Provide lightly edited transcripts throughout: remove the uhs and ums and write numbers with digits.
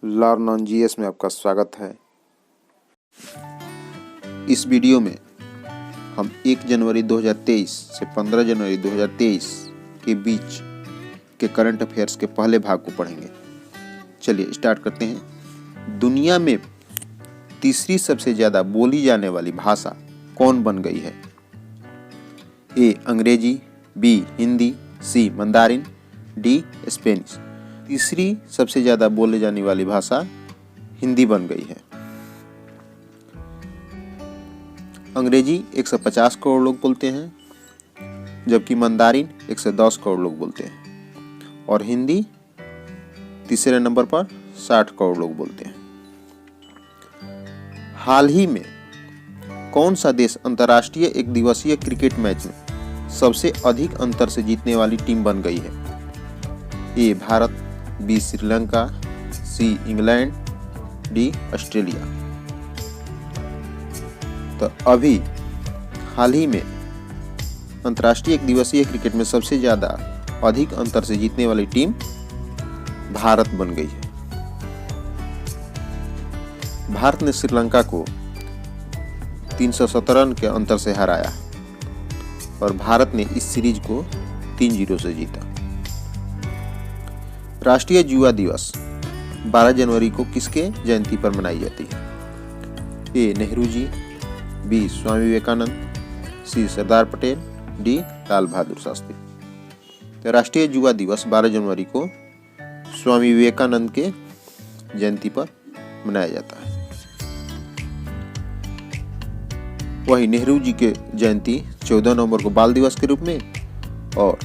Learn on GS में आपका स्वागत है। इस वीडियो में हम 1 जनवरी 2023 से 15 जनवरी 2023 के बीच के करंट अफेयर्स के पहले भाग को पढ़ेंगे। चलिए स्टार्ट करते हैं। दुनिया में तीसरी सबसे ज़्यादा बोली जाने वाली भाषा कौन बन गई है? ए अंग्रेजी, बी हिंदी, सी मंदारिन, डी स्पेनिश। तीसरी सबसे ज़्यादा बोले जाने वाली भाषा हिंदी बन गई है। अंग्रेजी 150 करोड़ लोग बोलते हैं, जबकि मंदारिन 110 करोड़ लोग बोलते हैं, और हिंदी तीसरे नंबर पर 60 करोड़ लोग बोलते हैं। हाल ही में कौन सा देश अंतर्राष्ट्रीय एक दिवसीय क्रिकेट मैच में सबसे अधिक अंतर से जीतने वाली टीम बन गई है? A Bharat, B Sri Lanka, C England, D Australia. तो अभी हाल ही में अंतर्राष्ट्रीय एक दिवसीय क्रिकेट में सबसे ज्यादा अधिक अंतर से जीतने वाली टीम भारत बन गई है। भारत ने श्रीलंका को 317 रन के अंतर से हराया और भारत ने इस सीरीज को 3-0 से जीता। राष्ट्रीय युवा दिवस 12 जनवरी को किसके जयंती पर मनाई जाती है? ए नेहरू जी, बी स्वामी विवेकानंद, सी सरदार पटेल, डी लाल बहादुर शास्त्री। तो राष्ट्रीय युवा दिवस 12 जनवरी को स्वामी विवेकानंद के जयंती पर मनाया जाता है। वही नेहरू जी के जयंती 14 नवंबर को बाल दिवस के रूप में और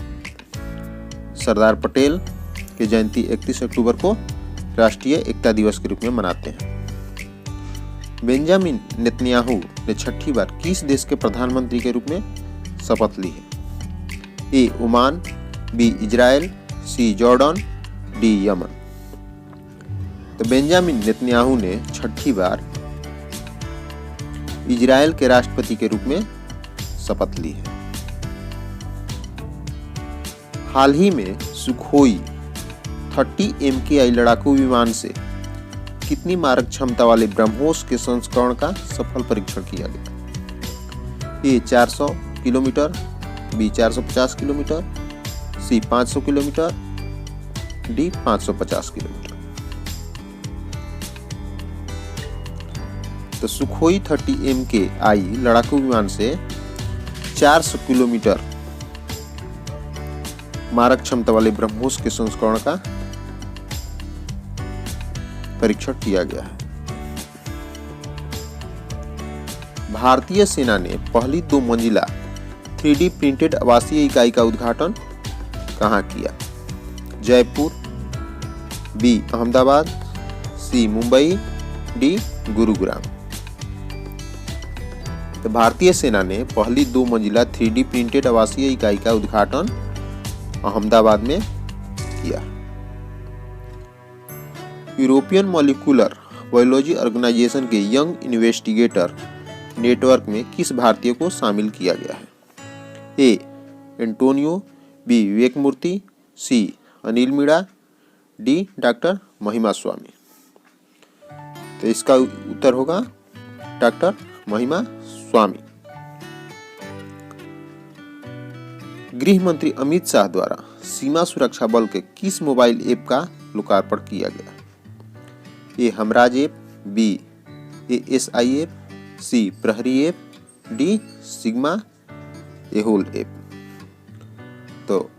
सरदार पटेल की जयंती 31 अक्टूबर को राष्ट्रीय एकता दिवस के रूप में मनाते हैं। बेंजामिन नेतन्याहू ने छठी बार किस देश के प्रधानमंत्री के रूप में शपथ ली है? ए ओमान, बी इजराइल, सी जॉर्डन, डी यमन। तो बेंजामिन नेतन्याहू ने छठी बार इजराइल के राष्ट्रपति के रूप में शपथ ली है। हाल ही में सुखोई 30 MKI लड़ाकू विमान से कितनी मारक क्षमता वाले ब्रह्मोस के संस्करण का सफल परीक्षण किया गया? ए 400 किलोमीटर, बी 450 किलोमीटर, सी 500 किलोमीटर, डी 550 किलोमीटर। तो सुखोई 30 MKI लड़ाकू विमान से 400 किलोमीटर मारक क्षमता वाले ब्रह्मोस के संस्करण का परीक्षण किया गया है। भारतीय सेना ने पहली 2 मंजिला 3D प्रिंटेड आवासीय इकाई का उद्घाटन कहां किया? जयपुर, बी अहमदाबाद, सी मुंबई, डी गुरुग्राम। तो भारतीय सेना ने पहली 2 मंजिला 3D प्रिंटेड आवासीय इकाई का उद्घाटन अहमदाबाद में किया। यूरोपियन मॉलिक्यूलर बायोलॉजी ऑर्गेनाइजेशन के यंग इन्वेस्टिगेटर नेटवर्क में किस भारतीय को शामिल किया गया है? ए एंटोनियो, बी विवेक मूर्ति, सी अनिल मीणा, डी डॉक्टर महिमा स्वामी। तो इसका उत्तर होगा डॉक्टर महिमा स्वामी। गृह मंत्री अमित शाह द्वारा सीमा सुरक्षा बल के किस मोबाइल ऐप का लोकार्पण किया गया? ए Humraaz app, B ASI app, सी प्रहरी app, D sigma Aihole app. तो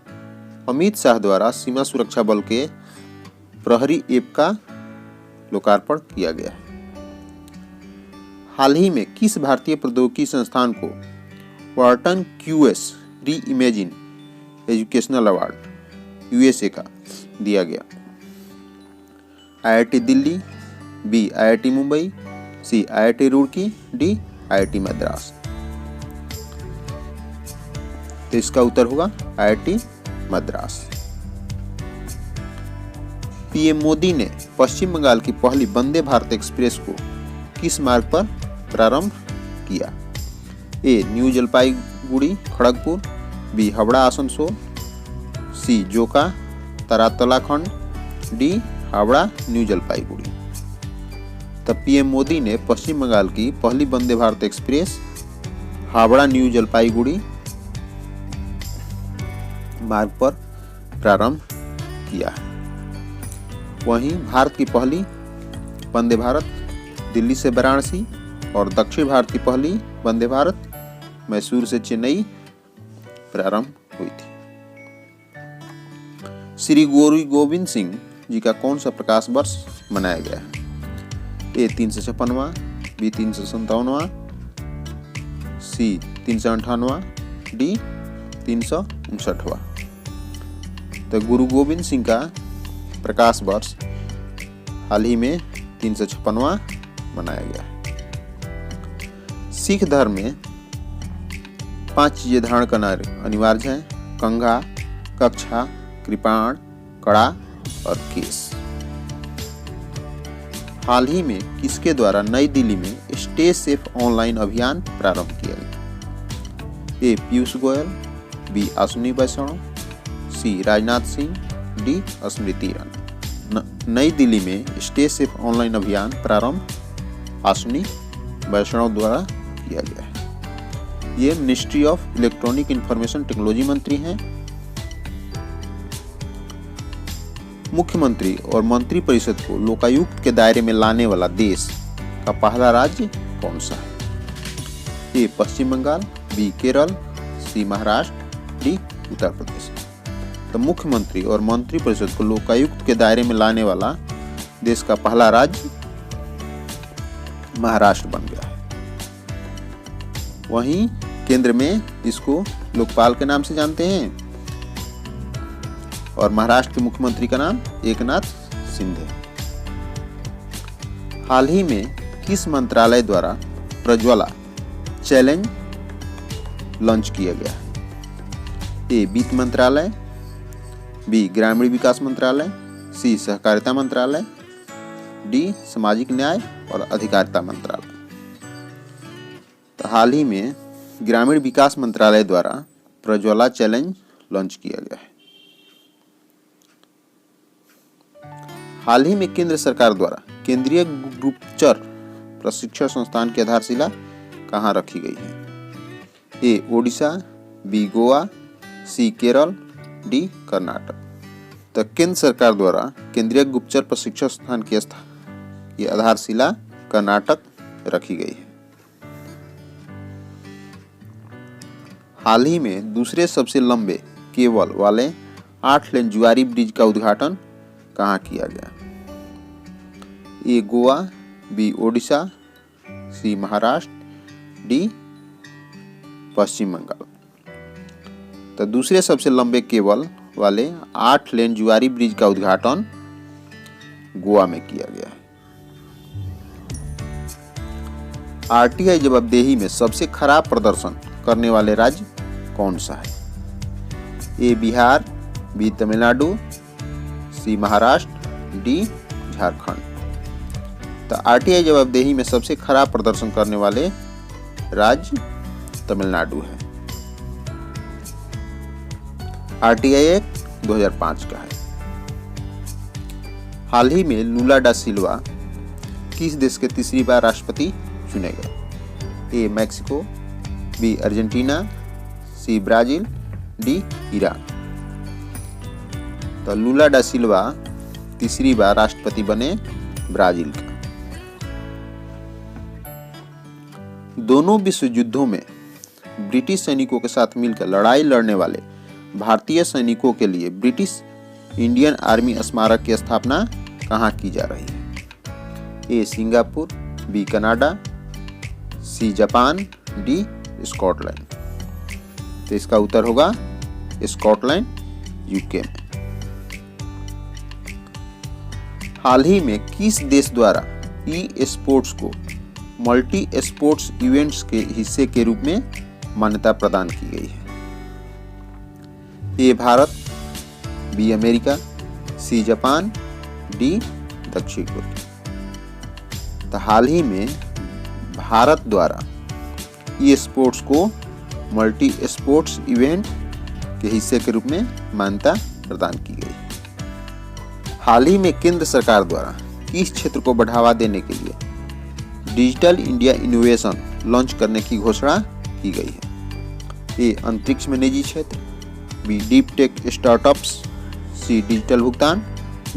अमित शाह द्वारा सीमा सुरक्षा बल के प्रहरी ऐप का लोकार्पण किया गया है। हाल ही में किस भारतीय प्रौद्योगिकी संस्थान को Wharton QS reimagine educational award USA का दिया गया? IIT Delhi, B IIT Mumbai, C IIT Roorkee, D IIT Madras. तो इसका उत्तर होगा IIT मद्रास। PM मोदी ने पश्चिम बंगाल की पहली वंदे भारत एक्सप्रेस को किस मार्ग पर प्रारंभ किया? A new Jalpaiguri Kharagpur, B Howrah Asansol, C Joka Taratala खंड, डी हावड़ा न्यू जलपाईगुड़ी। तब पीएम मोदी ने पश्चिम बंगाल की पहली वंदे भारत एक्सप्रेस हावड़ा न्यू जलपाईगुड़ी मार्ग पर प्रारंभ किया है। वहीं भारत की पहली वंदे भारत दिल्ली से वाराणसी और दक्षिण भारत की पहली वंदे भारत मैसूर से चेन्नई प्रारंभ हुई थी। श्री गुरु गोविंद सिंह जी का कौन सा प्रकाश वर्ष मनाया गया है? ए 356वां, बी 357वां, सी 358वां, डी 359वां। तो गुरु गोविंद सिंह का प्रकाश वर्ष हाल ही में 356वां मनाया गया है। सिख धर्म में 5 चीजें धारण करना अनिवार्य है: कंघा, कक्षा, कृपाण, कड़ा और केस। हाल ही में किसके द्वारा नई दिल्ली में स्टे सेफ ऑनलाइन अभियान प्रारंभ किया गया? ए पीयूष गोयल, बी अश्विनी वैष्णव, सी राजनाथ सिंह, डी स्मृति ईरानी। नई दिल्ली में स्टे सेफ ऑनलाइन अभियान प्रारंभ अश्विनी वैष्णव द्वारा किया गया है। ये ministry of electronic information technology मंत्री हैं। मुख्यमंत्री और मंत्रिपरिषद को लोकायुक्त के दायरे में लाने वाला देश का पहला राज्य कौन सा है? ए पश्चिम बंगाल, बी केरल, सी महाराष्ट्र, डी उत्तर प्रदेश। तो मुख्यमंत्री और मंत्रिपरिषद को लोकायुक्त के दायरे में लाने वाला देश का पहला राज्य महाराष्ट्र बन गया है। वहीं केंद्र में इसको लोकपाल के नाम से जानते हैं और महाराष्ट्र के मुख्यमंत्री का नाम एकनाथ शिंदे। हाल ही में किस मंत्रालय द्वारा प्रज्वला चैलेंज लॉन्च किया गया? ए वित्त मंत्रालय, बी ग्रामीण विकास मंत्रालय, सी सहकारिता मंत्रालय, डी सामाजिक न्याय और अधिकारिता मंत्रालय। तो हाल ही में ग्रामीण विकास मंत्रालय द्वारा प्रज्वला चैलेंज लॉन्च किया गया है। हाल ही में केंद्र सरकार द्वारा केंद्रीय गुप्तचर प्रशिक्षण संस्थान की आधारशिला कहाँ रखी गई है? ए ओडिशा, बी गोवा, सी केरल, डी कर्नाटक। तो केंद्र सरकार द्वारा केंद्रीय गुप्तचर प्रशिक्षण संस्थान की आधारशिला कर्नाटक रखी गई है। हाल ही में दूसरे सबसे लंबे केबल वाले 8 लेन जुआरी ब्रिज का उद्घाटन कहाँ किया गया? ए गोवा, बी ओडिशा, सी महाराष्ट्र, डी पश्चिम बंगाल। तो दूसरे सबसे लंबे केबल वाले 8 लेन जुआरी ब्रिज का उद्घाटन गोवा में किया गया है। आरटीआई जवाबदेही में सबसे खराब प्रदर्शन करने वाले राज्य कौन सा है? ए बिहार, बी तमिलनाडु, सी महाराष्ट्र, डी झारखंड। तो आरटीआई जवाबदेही में सबसे खराब प्रदर्शन करने वाले राज्य तमिलनाडु है। आरटीआई एक्ट 2005 का है। हाल ही में लूला डा सिल्वा किस देश के तीसरी बार राष्ट्रपति चुने गए? A Mexico, B Argentina, C Brazil, D Iran. तो लूला डा सिल्वा तीसरी बार राष्ट्रपति बने ब्राजील का। दोनों विश्व युद्धों में ब्रिटिश सैनिकों के साथ मिलकर लड़ाई लड़ने वाले भारतीय सैनिकों के लिए ब्रिटिश इंडियन आर्मी स्मारक की स्थापना कहाँ की जा रही है? A Singapore, B Canada, C Japan, D Scotland. तो इसका उत्तर होगा स्कॉटलैंड, यूके में। हाल ही में किस देश द्वारा ई स्पोर्ट्स को मल्टी स्पोर्ट्स इवेंट्स के हिस्से के रूप में मान्यता प्रदान की गई है? A Bharat, B America, C Japan, D दक्षिण कोरिया। तो हाल ही में भारत द्वारा ई स्पोर्ट्स को मल्टी स्पोर्ट्स इवेंट के हिस्से के रूप में मान्यता प्रदान की गई। हाल ही में केंद्र सरकार द्वारा किस क्षेत्र को बढ़ावा देने के लिए डिजिटल इंडिया इनोवेशन लॉन्च करने की घोषणा की गई है? ए अंतरिक्ष में निजी क्षेत्र, B deep tech startups, C digital भुगतान,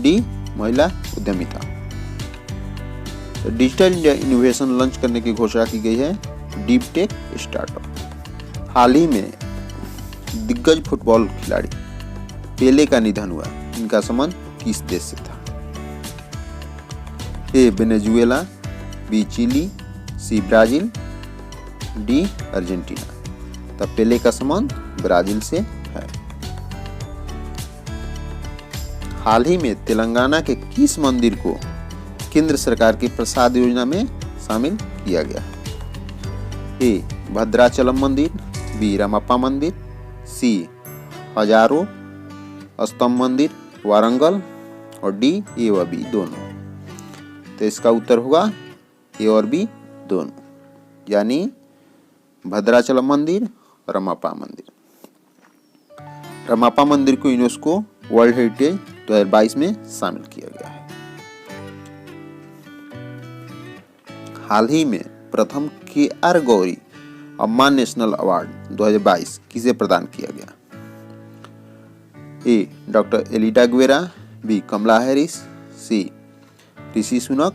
डी महिला उद्यमिता। तो डिजिटल इंडिया इनोवेशन लॉन्च करने की घोषणा की गई है डीप टेक स्टार्टअप। हाल ही में दिग्गज फुटबॉल खिलाड़ी पेले का निधन हुआ, इनका संबंध किस देश से था? A Venezuela, B Chile, C Brazil, D Argentina. तब पेले का संबंध ब्राजील से है। हाल ही में तेलंगाना के किस मंदिर को केंद्र सरकार की प्रसाद योजना में शामिल किया गया है? ए भद्राचलम मंदिर, बी रामप्पा मंदिर, सी हजारों स्तंभ मंदिर वारंगल, और डी ए व बी दोनों। तो इसका उत्तर होगा ए और बी दोनों, यानी भद्राचलम मंदिर, रामप्पा मंदिर। रामप्पा मंदिर को यूनेस्को वर्ल्ड हेरिटेज 2022 में शामिल किया गया है। हाल ही में प्रथम KR Gauri Amma national award 2022 किसे प्रदान किया गया? A doctor Aleida Guevara, B Kamala Harris, C Rishi Sunak,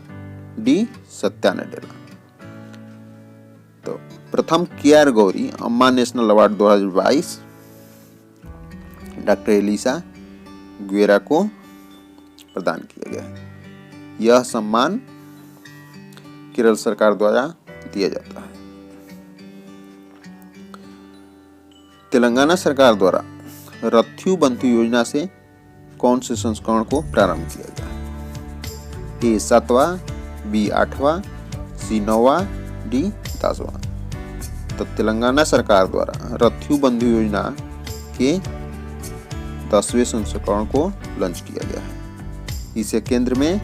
D Satya Nadella. तो प्रथम KR Gauri Amma national award 2022 doctor Elisa Guevara को प्रदान किया गया है। यह सम्मान केरल सरकार द्वारा दिया जाता है। तेलंगाना सरकार द्वारा रथ्यू बंधु योजना से कौन से संस्करण को प्रारंभ किया गया? ए 7वां, बी 8वां, सी 9वां, डी 10वां। तो तेलंगाना सरकार द्वारा रथ्यू बंधु योजना के 10वें संस्करण को लॉन्च किया गया है। इसे केंद्र में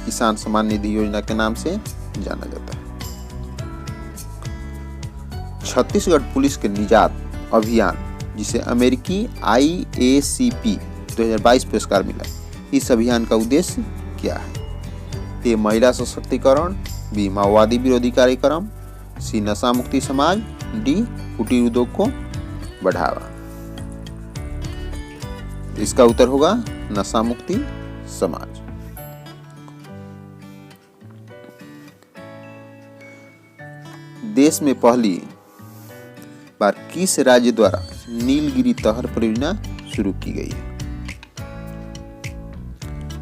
किसान सम्मान निधि योजना के नाम से जाना जाता है। छत्तीसगढ़ पुलिस के निजात अभियान, जिसे अमेरिकी IACP 2022 पुरस्कार मिला, इस अभियान का उद्देश्य क्या है? ए महिला सशक्तिकरण, बी माओवादी विरोधी कार्यक्रम, सी नशा मुक्ति समाज, डी कुटीर उद्योग को बढ़ावा। इसका उत्तर होगा नशा मुक्ति समाज। देश में पहली बार किस राज्य द्वारा नीलगिरी तहर परियोजना शुरू की गई है?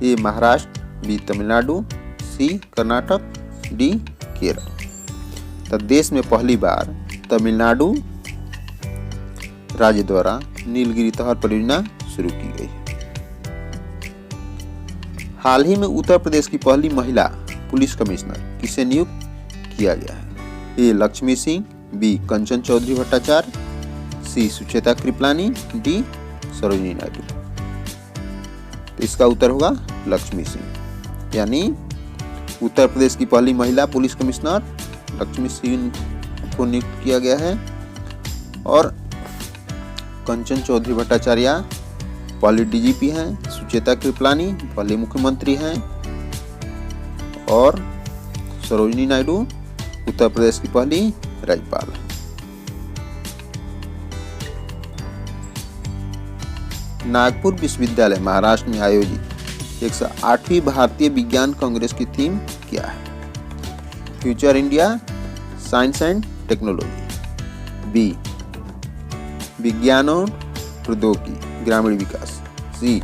ए महाराष्ट्र, बी तमिलनाडु, सी कर्नाटक, डी केरल। तो देश में पहली बार तमिलनाडु राज्य द्वारा नीलगिरी तहर परियोजना शुरू की गई है। हाल ही में उत्तर प्रदेश की पहली महिला पुलिस कमिश्नर किसे नियुक्त किया गया है? ए लक्ष्मी सिंह, बी कंचन चौधरी भट्टाचार्य, सी सुचेता कृपलानी, डी सरोजिनी नायडू। तो इसका उत्तर होगा लक्ष्मी सिंह, यानी उत्तर प्रदेश की पहली महिला पुलिस कमिश्नर लक्ष्मी सिंह को नियुक्त किया गया है। और कंचन चौधरी भट्टाचार्य पहले DGP हैं, सुचेता कृपलानी पहले मुख्यमंत्री हैं, और सरोजिनी नायडू उत्तर प्रदेश की पहली राज्यपाल है। नागपुर विश्वविद्यालय महाराष्ट्र में आयोजित 108वीं भारतीय विज्ञान कांग्रेस की थीम क्या है? Future India, science and technology, B विज्ञान और प्रौद्योगिकी ग्रामीण विकास, सी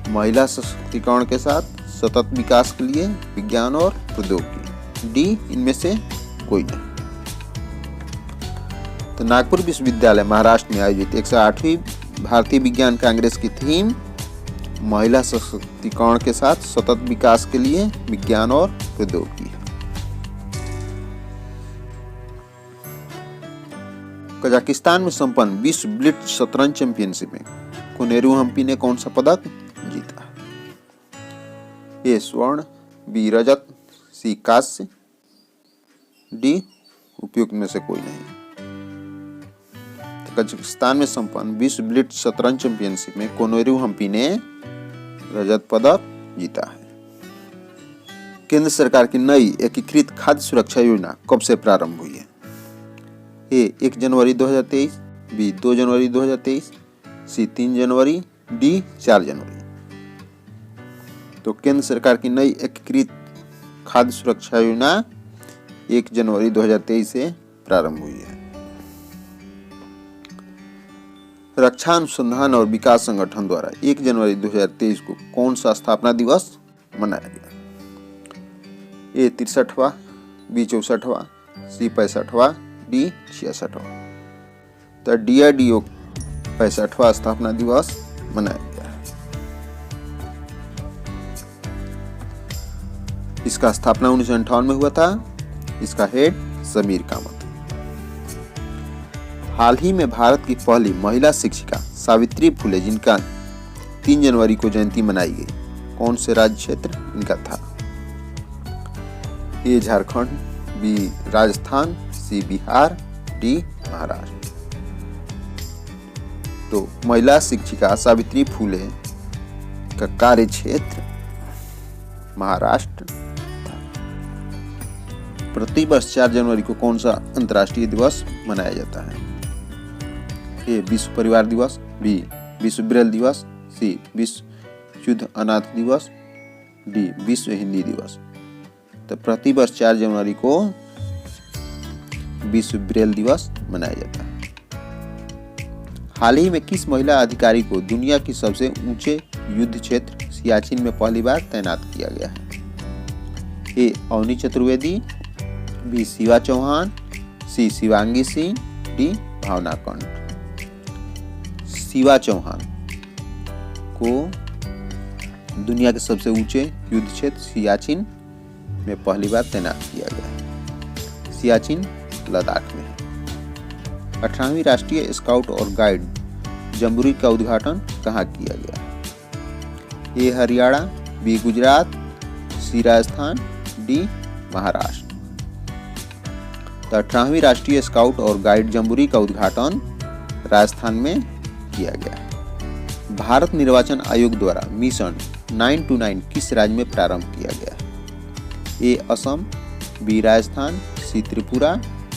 महिला सशक्तिकरण के साथ सतत विकास के लिए विज्ञान और प्रौद्योगिकी, डी इनमें से कोई नहीं। तो नागपुर विश्वविद्यालय महाराष्ट्र में आयोजित 108वीं भारतीय विज्ञान कांग्रेस की थीम महिला सशक्तिकरण के साथ सतत विकास के लिए विज्ञान और प्रौद्योगिकी है। कजाकिस्तान में संपन्न विश्व ब्लिट्ज शतरंज चैंपियनशिप में कोनेरू हम्पी ने कौन सा पदक जीता? ए स्वर्ण, बी रजत, सी कांस्य, डी उपयुक्त में से कोई नहीं। तो कजाकिस्तान में संपन्न विश्व ब्लिट्ज शतरंज चैंपियनशिप में कोनेरू हम्पी ने रजत पदक जीता है। केंद्र सरकार की नई एकीकृत खाद्य सुरक्षा योजना कब से प्रारंभ हुई है? ए 1 जनवरी 2023, बी 2 जनवरी 2023, सी 3 जनवरी, डी 4 जनवरी। तो केंद्र सरकार की नई एकीकृत खाद्य सुरक्षा योजना 1 जनवरी 2023 से प्रारंभ हुई है। रक्षा अनुसंधान और विकास संगठन द्वारा 1 जनवरी 2023 को कौन सा स्थापना दिवस मनाया गया? ए 63वां, बी 64वां, सी 65वां, डी 66वां। तो DRDO 65वां स्थापना दिवस मनाया गया है। इसका स्थापना 1958 में हुआ था। इसका हेड समीर कामत। हाल ही में भारत की पहली महिला शिक्षिका सावित्री फुले, जिनका 3 जनवरी को जयंती मनाई गई, कौन से राज्य क्षेत्र इनका था? ए झारखंड, बी राजस्थान, सी बिहार, डी महाराष्ट्र। तो महिला शिक्षिका सावित्री फुले का कार्य क्षेत्र महाराष्ट्र था। प्रतिवर्ष 4 जनवरी को कौन सा अंतर्राष्ट्रीय दिवस मनाया जाता है? ए विश्व परिवार दिवस, बी विश्व ब्रेल दिवस, सी विश्व शुद्ध अनाथ दिवस, डी विश्व हिंदी दिवस। तो प्रतिवर्ष 4 जनवरी को विश्व ब्रेल दिवस मनाया जाता है। हाल ही में किस महिला अधिकारी को दुनिया की सबसे ऊंचे युद्ध क्षेत्र सियाचिन में पहली बार तैनात किया गया है? ए अवनी चतुर्वेदी, बी शिवा चौहान, सी शिवांगी सिंह, डी भावना कंठ। शिवा चौहान को दुनिया के सबसे ऊंचे युद्ध क्षेत्र सियाचिन में पहली बार तैनात किया गया है। सियाचिन लद्दाख में है। 18वीं राष्ट्रीय स्काउट और गाइड जम्बूरी का उद्घाटन कहाँ किया गया? ए हरियाणा, बी गुजरात, सी राजस्थान, डी महाराष्ट्र। तो 18वीं राष्ट्रीय स्काउट और गाइड जम्बूरी का उद्घाटन राजस्थान में किया गया। भारत निर्वाचन आयोग द्वारा मिशन 929 किस राज्य में प्रारंभ किया गया? ए असम, बी राजस्थान, सी त्रिपुरा,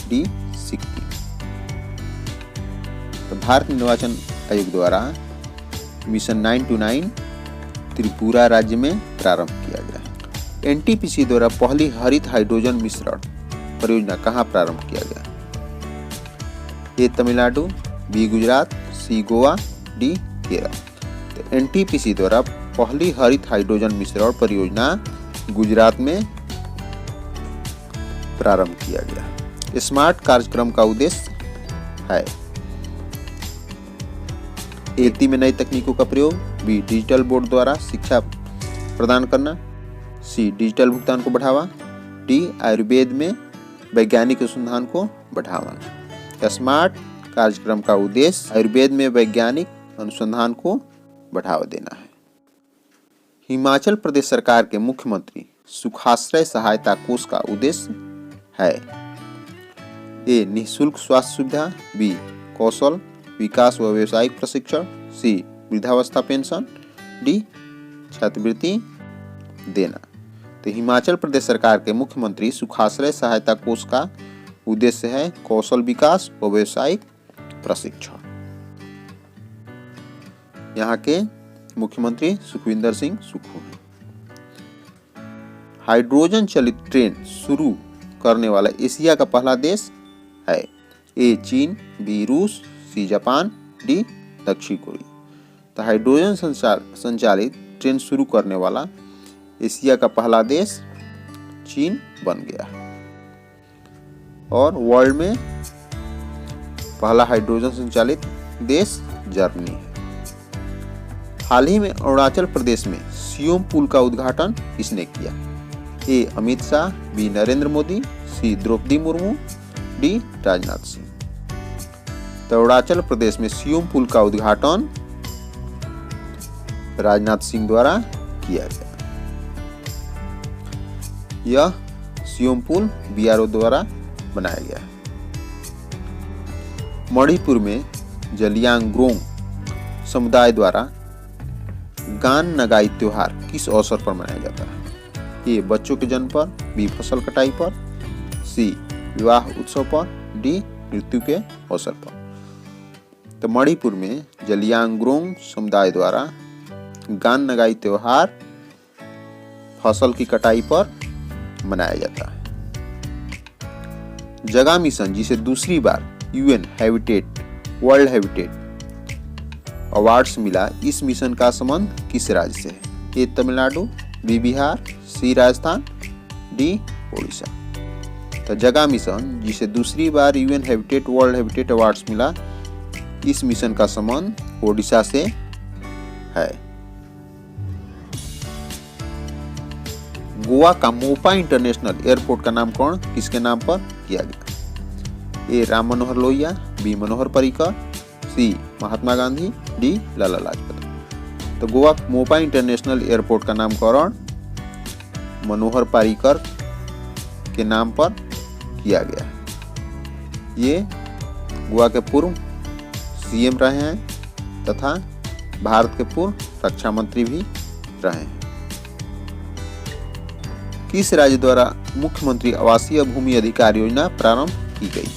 डी सिक्किम। तो भारत निर्वाचन आयोग द्वारा मिशन 929 त्रिपुरा राज्य में प्रारंभ किया गया। NTPC द्वारा पहली हरित हाइड्रोजन मिश्रण परियोजना कहाँ प्रारंभ किया गया? ए तमिलनाडु, बी गुजरात, सी गोवा, डी केरल। तो NTPC द्वारा पहली हरित हाइड्रोजन मिश्रण परियोजना गुजरात में प्रारंभ किया गया। स्मार्ट कार्यक्रम का उद्देश्य है ए खेती में नई तकनीकों का प्रयोग, बी डिजिटल बोर्ड द्वारा शिक्षा प्रदान करना, सी डिजिटल भुगतान को बढ़ावा, डी आयुर्वेद में वैज्ञानिक अनुसंधान को बढ़ावा। स्मार्ट कार्यक्रम का उद्देश्य आयुर्वेद में वैज्ञानिक अनुसंधान को बढ़ावा देना है। हिमाचल प्रदेश सरकार के मुख्यमंत्री सुखाश्रय सहायता कोष का उद्देश्य है ए निःशुल्क स्वास्थ्य सुविधा, बी कौशल विकास व व्यावसायिक प्रशिक्षण, सी वृद्धावस्था पेंशन, डी छात्रवृत्ति देना। तो हिमाचल प्रदेश सरकार के मुख्यमंत्री सुखाश्रय सहायता कोष का उद्देश्य है कौशल विकास व व्यावसायिक प्रशिक्षण। यहाँ के मुख्यमंत्री सुखविंदर सिंह सुक्खू हैं। हाइड्रोजन चलित ट्रेन शुरू करने वाला एशिया का पहला देश है ए चीन, बी रूस, सी जापान, डी दक्षिण कोरिया। तो हाइड्रोजन संचालित ट्रेन शुरू करने वाला एशिया का पहला देश चीन बन गया है और वर्ल्ड में पहला हाइड्रोजन संचालित देश जर्मनी है। हाल ही में अरुणाचल प्रदेश में सियोम पुल का उद्घाटन किसने किया? ए अमित शाह, बी नरेंद्र मोदी, सी द्रौपदी मुर्मू, डी राजनाथ सिंह। तो अरुणाचल प्रदेश में सियोम पुल का उद्घाटन राजनाथ सिंह द्वारा किया गया। यह सियोम पुल BRO द्वारा बनाया गया है। मणिपुर में जलियांगरोंग समुदाय द्वारा गान नगाई त्योहार किस अवसर पर मनाया जाता है? ए बच्चों के जन्म पर, बी फसल कटाई पर, सी विवाह उत्सव पर, डी मृत्यु के अवसर पर। तो मणिपुर में जलियांगरोंग समुदाय द्वारा गान नगाई त्योहार फसल की कटाई पर मनाया जाता है। जगह मिशन, जिसे दूसरी बार UN habitat world habitat awards मिला, इस मिशन का संबंध किस राज्य से है? A Tamil Nadu, B Bihar, C Rajasthan, D Odisha. तो जगह मिशन, जिसे दूसरी बार UN habitat world habitat awards मिला, इस मिशन का संबंध ओडिशा से है। गोवा का मोपा इंटरनेशनल एयरपोर्ट का नामकरण किसके नाम पर किया गया? ए राम मनोहर लोहिया, बी मनोहर पर्रिकर, सी महात्मा गांधी, डी लाला लाजपत। तो गोवा मोपा इंटरनेशनल एयरपोर्ट का नामकरण मनोहर पर्रिकर के नाम पर किया गया है। ये गोवा के पूर्व सीएम रहे हैं तथा भारत के पूर्व रक्षा मंत्री भी रहे हैं। किस राज्य द्वारा मुख्यमंत्री आवासीय भूमि अधिकार योजना प्रारंभ की गई?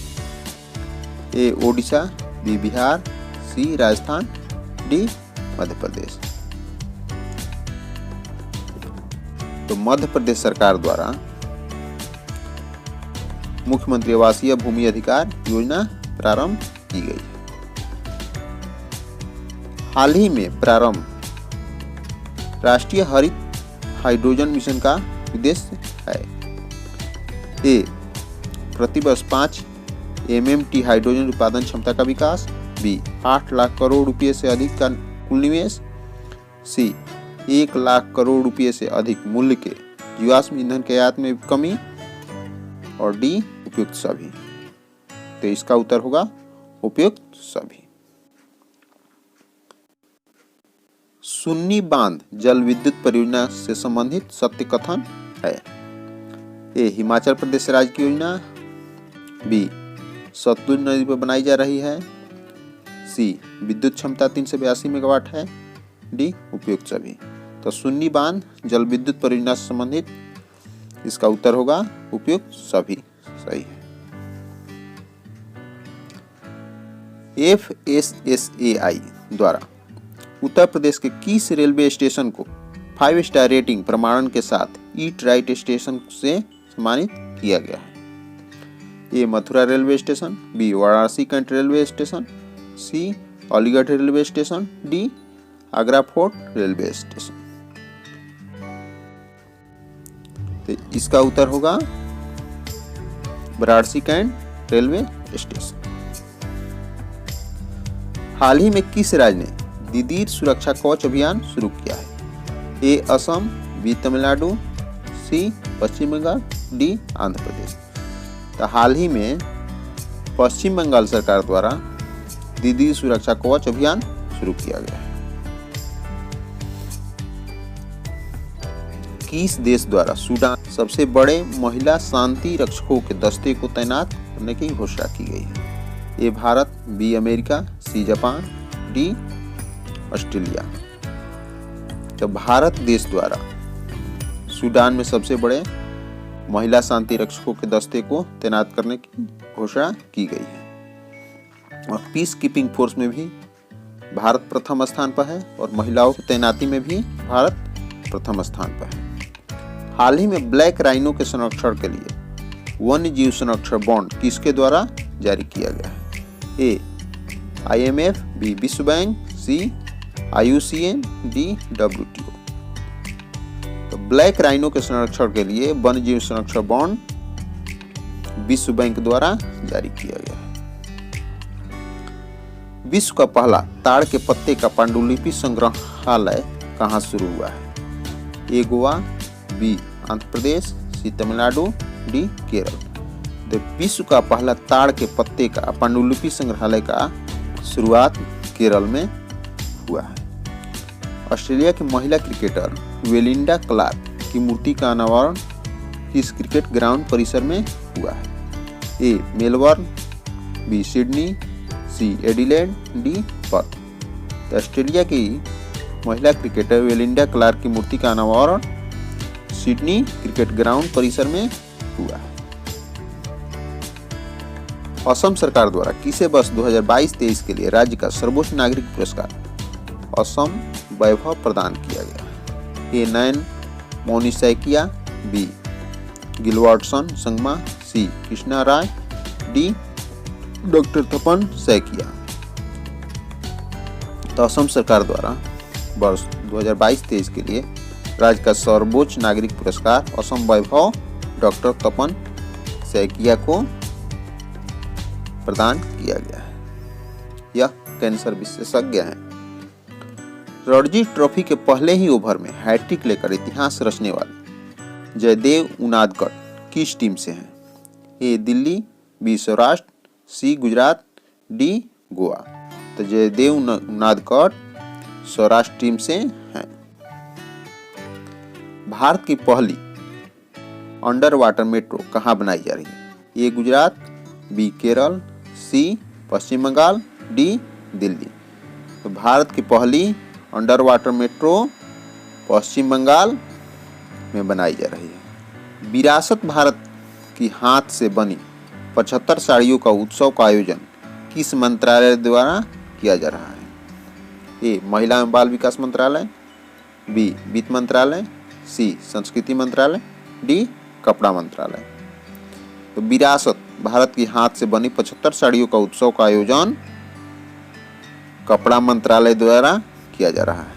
ए Odisha, B Bihar, C Rajasthan, D Madhya Pradesh. तो मध्य प्रदेश सरकार द्वारा मुख्यमंत्री आवासीय भूमि अधिकार योजना प्रारंभ की गई। हाल ही में प्रारंभ राष्ट्रीय हरित हाइड्रोजन मिशन का उद्देश्य है। ए प्रतिवर्ष 5 MMT हाइड्रोजन उत्पादन क्षमता का विकास, बी 8 लाख करोड़ रुपए से अधिक का कुल निवेश, सी 1 लाख करोड़ रुपए से अधिक मूल्य के जीवाश्म ईंधन के आयात में कमी, और डी उपयुक्त सभी। तो इसका उत्तर होगा उपयुक्त सभी। सुन्नी बांध जल विद्युत परियोजना से संबंधित सत्य कथन है। ए हिमाचल प्रदेश राज्य की योजना, बी सतलुज नदी पर बनाई जा रही है, सी विद्युत क्षमता 382 मेगावाट है, डी उपयुक्त सभी। तो सुन्नी बांध जल विद्युत परियोजना से संबंधित इसका उत्तर होगा उपयुक्त सभी, सही है। FSSAI द्वारा उत्तर प्रदेश के किस रेलवे स्टेशन को 5 स्टार रेटिंग प्रमाणन के साथ ईट राइट स्टेशन से सम्मानित किया गया है? A Mathura railway station, B Varanasi cantt railway station, C Aligarh railway station, D Agra fort railway station. तो इसका उत्तर होगा वाराणसी कैंट रेलवे स्टेशन। हाल ही में किस राज्य ने दीदीर सुरक्षा कवच अभियान शुरू किया है? ए असम, बी तमिलनाडु, सी पश्चिम बंगाल, डी आंध्र प्रदेश। तो हाल ही में पश्चिम बंगाल सरकार द्वारा दीदी सुरक्षा कवच अभियान शुरू किया गया है। किस देश द्वारा सूडान सबसे बड़े महिला शांति रक्षकों के दस्ते को तैनात करने की घोषणा की गई है? A Bharat, B America, C Japan, D Australia. तो भारत देश द्वारा सूडान में सबसे बड़े महिला शांति रक्षकों के दस्ते को तैनात करने की घोषणा की गई है। और पीस कीपिंग फोर्स में भी भारत प्रथम स्थान पर है और महिलाओं की तैनाती में भी भारत प्रथम स्थान पर है। हाल ही में ब्लैक राइनो के संरक्षण के लिए वन्य जीव संरक्षण बॉन्ड किसके द्वारा जारी किया गया है? ए IMF, बी विश्व बैंक, सी IUCN, डी WTO। तो ब्लैक राइनो के संरक्षण के लिए वन्य जीव संरक्षण बॉन्ड विश्व बैंक द्वारा जारी किया गया है। विश्व का पहला ताड़ के पत्ते का पांडुलिपि संग्रहालय कहाँ शुरू हुआ है? ए गोवा, बी आंध्र प्रदेश, सी तमिलनाडु, डी केरल। तो विश्व का पहला ताड़ के पत्ते का पांडुलिपि संग्रहालय का शुरुआत केरल में हुआ है। ऑस्ट्रेलिया की महिला क्रिकेटर वेलिंडा क्लार्क की मूर्ति का अनावरण किस क्रिकेट ग्राउंड परिसर में हुआ है? ए मेलबर्न, बी सिडनी, सी एडिलेड, डी पर्थ। तो ऑस्ट्रेलिया की महिला क्रिकेटर वेलिंडा क्लार्क की मूर्ति का अनावरण सिडनी क्रिकेट ग्राउंड परिसर में हुआ। असम सरकार द्वारा किसे वर्ष 2022-23 के लिए राज्य का सर्वोच्च नागरिक पुरस्कार असम वैभव प्रदान किया गया। ए नयन मौनी सैकिया, बी गिलवार्डसन संगमा, सी कृष्णा राय, डी डॉक्टर तपन सैकिया। तो असम सरकार द्वारा वर्ष 2022-23 के लिए राज्य का सर्वोच्च नागरिक पुरस्कार असम वैभव डॉक्टर तपन सैकिया को प्रदान किया गया है। यह कैंसर विशेषज्ञ हैं। रणजी ट्रॉफी के पहले ही ओवर में हैट्रिक लेकर इतिहास रचने वाले जयदेव उनादकट किस टीम से हैं? ए दिल्ली, बी सौराष्ट्र, सी गुजरात, डी गोवा। तो जयदेव उनादकट सौराष्ट्र टीम से हैं। भारत की पहली अंडर वाटर मेट्रो कहाँ बनाई जा रही है? ए गुजरात, बी केरल, सी पश्चिम बंगाल, डी दिल्ली। तो भारत की पहली अंडर वाटर मेट्रो पश्चिम बंगाल में बनाई जा रही है। विरासत भारत की हाथ से बनी 75 साड़ियों का उत्सव का आयोजन किस मंत्रालय द्वारा किया जा रहा है? ए महिला एवं बाल विकास मंत्रालय, बी वित्त मंत्रालय, सी संस्कृति मंत्रालय, डी कपड़ा मंत्रालय। तो विरासत भारत की हाथ से बनी 75 साड़ियों का उत्सव का आयोजन कपड़ा मंत्रालय द्वारा किया जा रहा है।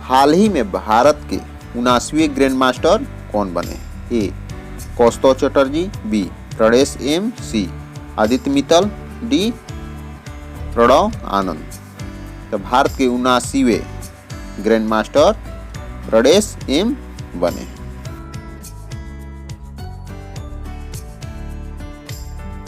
हाल ही में भारत के 79वें ग्रैंड मास्टर कौन बने? ए कौस्तव चटर्जी, बी प्रणेश एम, सी आदित्य मित्तल, डी प्रणव आनंद। तो भारत के 79वें ग्रैंड मास्टर प्रणेश एम बने हैं।